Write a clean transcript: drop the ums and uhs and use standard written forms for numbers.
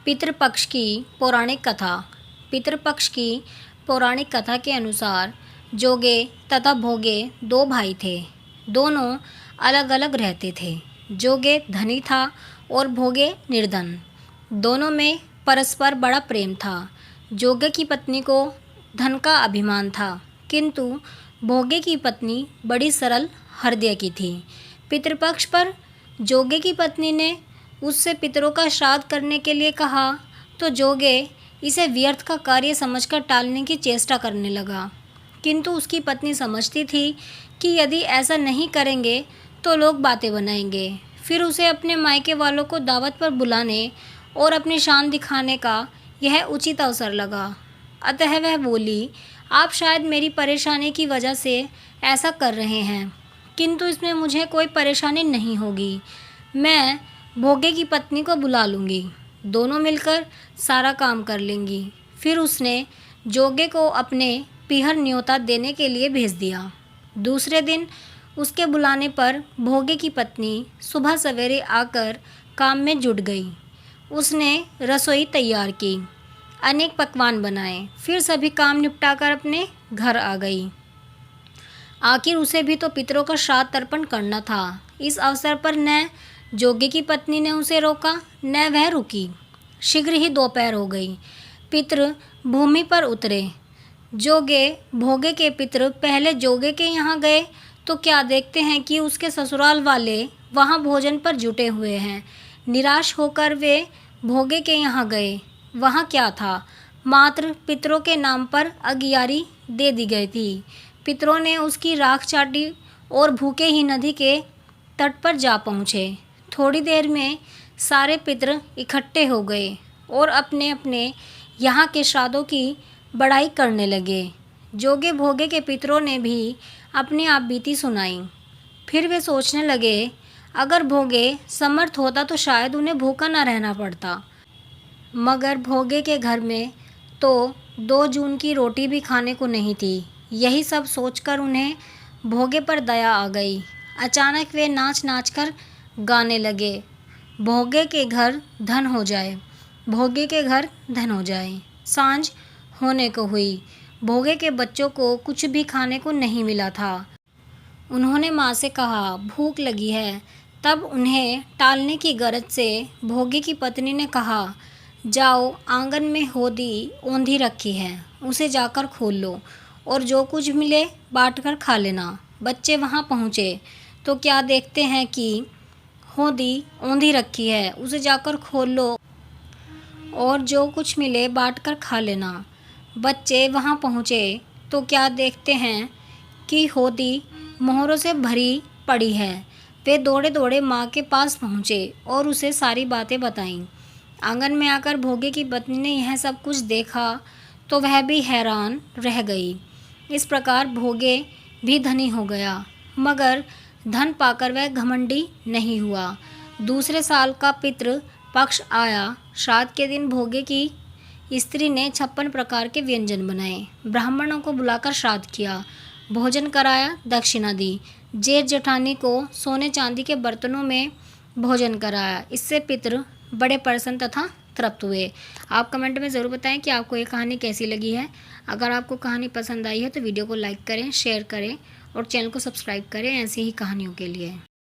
पितृपक्ष की पौराणिक कथा। पितृपक्ष की पौराणिक कथा के अनुसार जोगे तथा भोगे दो भाई थे। दोनों अलग अलग रहते थे। जोगे धनी था और भोगे निर्धन। दोनों में परस्पर बड़ा प्रेम था। जोगे की पत्नी को धन का अभिमान था, किंतु भोगे की पत्नी बड़ी सरल हृदय की थी। पितृपक्ष पर जोगे की पत्नी ने उससे पितरों का श्राद्ध करने के लिए कहा, तो जोगे इसे व्यर्थ का कार्य समझकर टालने की चेष्टा करने लगा। किंतु उसकी पत्नी समझती थी कि यदि ऐसा नहीं करेंगे तो लोग बातें बनाएंगे। फिर उसे अपने मायके वालों को दावत पर बुलाने और अपनी शान दिखाने का यह उचित अवसर लगा। अतः वह बोली, आप शायद मेरी परेशानी की वजह से ऐसा कर रहे हैं, किंतु इसमें मुझे कोई परेशानी नहीं होगी। मैं भोगे की पत्नी को बुला लूँगी, दोनों मिलकर सारा काम कर लेंगी। फिर उसने जोगे को अपने पीहर न्योता देने के लिए भेज दिया। दूसरे दिन उसके बुलाने पर भोगे की पत्नी सुबह सवेरे आकर काम में जुट गई। उसने रसोई तैयार की, अनेक पकवान बनाए, फिर सभी काम निपटाकर अपने घर आ गई। आखिर उसे भी तो पितरों का श्राद्ध तर्पण करना था। इस अवसर पर न जोगे की पत्नी ने उसे रोका, न वह रुकी। शीघ्र ही दोपहर हो गई। पितृ भूमि पर उतरे। जोगे भोगे के पितृ पहले जोगे के यहाँ गए तो क्या देखते हैं कि उसके ससुराल वाले वहाँ भोजन पर जुटे हुए हैं। निराश होकर वे भोगे के यहाँ गए। वहाँ क्या था, मात्र पितरों के नाम पर अगियारी दे दी गई थी। पितरों ने उसकी राख चाटी और भूखे ही नदी के तट पर जा पहुँचे। थोड़ी देर में सारे पितर इकट्ठे हो गए और अपने अपने यहाँ के श्राद्धों की बड़ाई करने लगे। जोगे भोगे के पितरों ने भी अपनी आप बीती सुनाई। फिर वे सोचने लगे, अगर भोगे समर्थ होता तो शायद उन्हें भूखा न रहना पड़ता, मगर भोगे के घर में तो 2 जून की रोटी भी खाने को नहीं थी। यही सब सोचकर उन्हें भोगे पर दया आ गई। अचानक वे नाच नाच कर गाने लगे, भोगे के घर धन हो जाए, भोगे के घर धन हो जाए। सांझ होने को हुई। भोगे के बच्चों को कुछ भी खाने को नहीं मिला था। उन्होंने माँ से कहा, भूख लगी है। तब उन्हें टालने की गरज से भोगे की पत्नी ने कहा, जाओ, आंगन में होदी औंधी रखी है, उसे जाकर खोल लो और जो कुछ मिले बांट कर खा लेना। बच्चे वहाँ पहुँचे तो क्या देखते हैं कि होदी औंधी रखी है, उसे जाकर खोल लो और जो कुछ मिले बांट कर खा लेना। बच्चे वहाँ पहुँचे तो क्या देखते हैं कि होदी मोहरों से भरी पड़ी है। वे दौड़े दौड़े माँ के पास पहुँचे और उसे सारी बातें बताईं। आंगन में आकर भोगे की पत्नी ने यह सब कुछ देखा तो वह भी हैरान रह गई। इस प्रकार भोगे भी धनी हो गया, मगर धन पाकर वह घमंडी नहीं हुआ। दूसरे साल का पितृ पक्ष आया। श्राद्ध के दिन भोगे की स्त्री ने 56 प्रकार के व्यंजन बनाए, ब्राह्मणों को बुलाकर श्राद्ध किया, भोजन कराया, दक्षिणा दी। जेठ जेठानी को सोने चांदी के बर्तनों में भोजन कराया। इससे पितृ बड़े प्रसन्न तथा तृप्त हुए। आप कमेंट में ज़रूर बताएं कि आपको ये कहानी कैसी लगी है। अगर आपको कहानी पसंद आई है तो वीडियो को लाइक करें, शेयर करें और चैनल को सब्सक्राइब करें ऐसी ही कहानियों के लिए।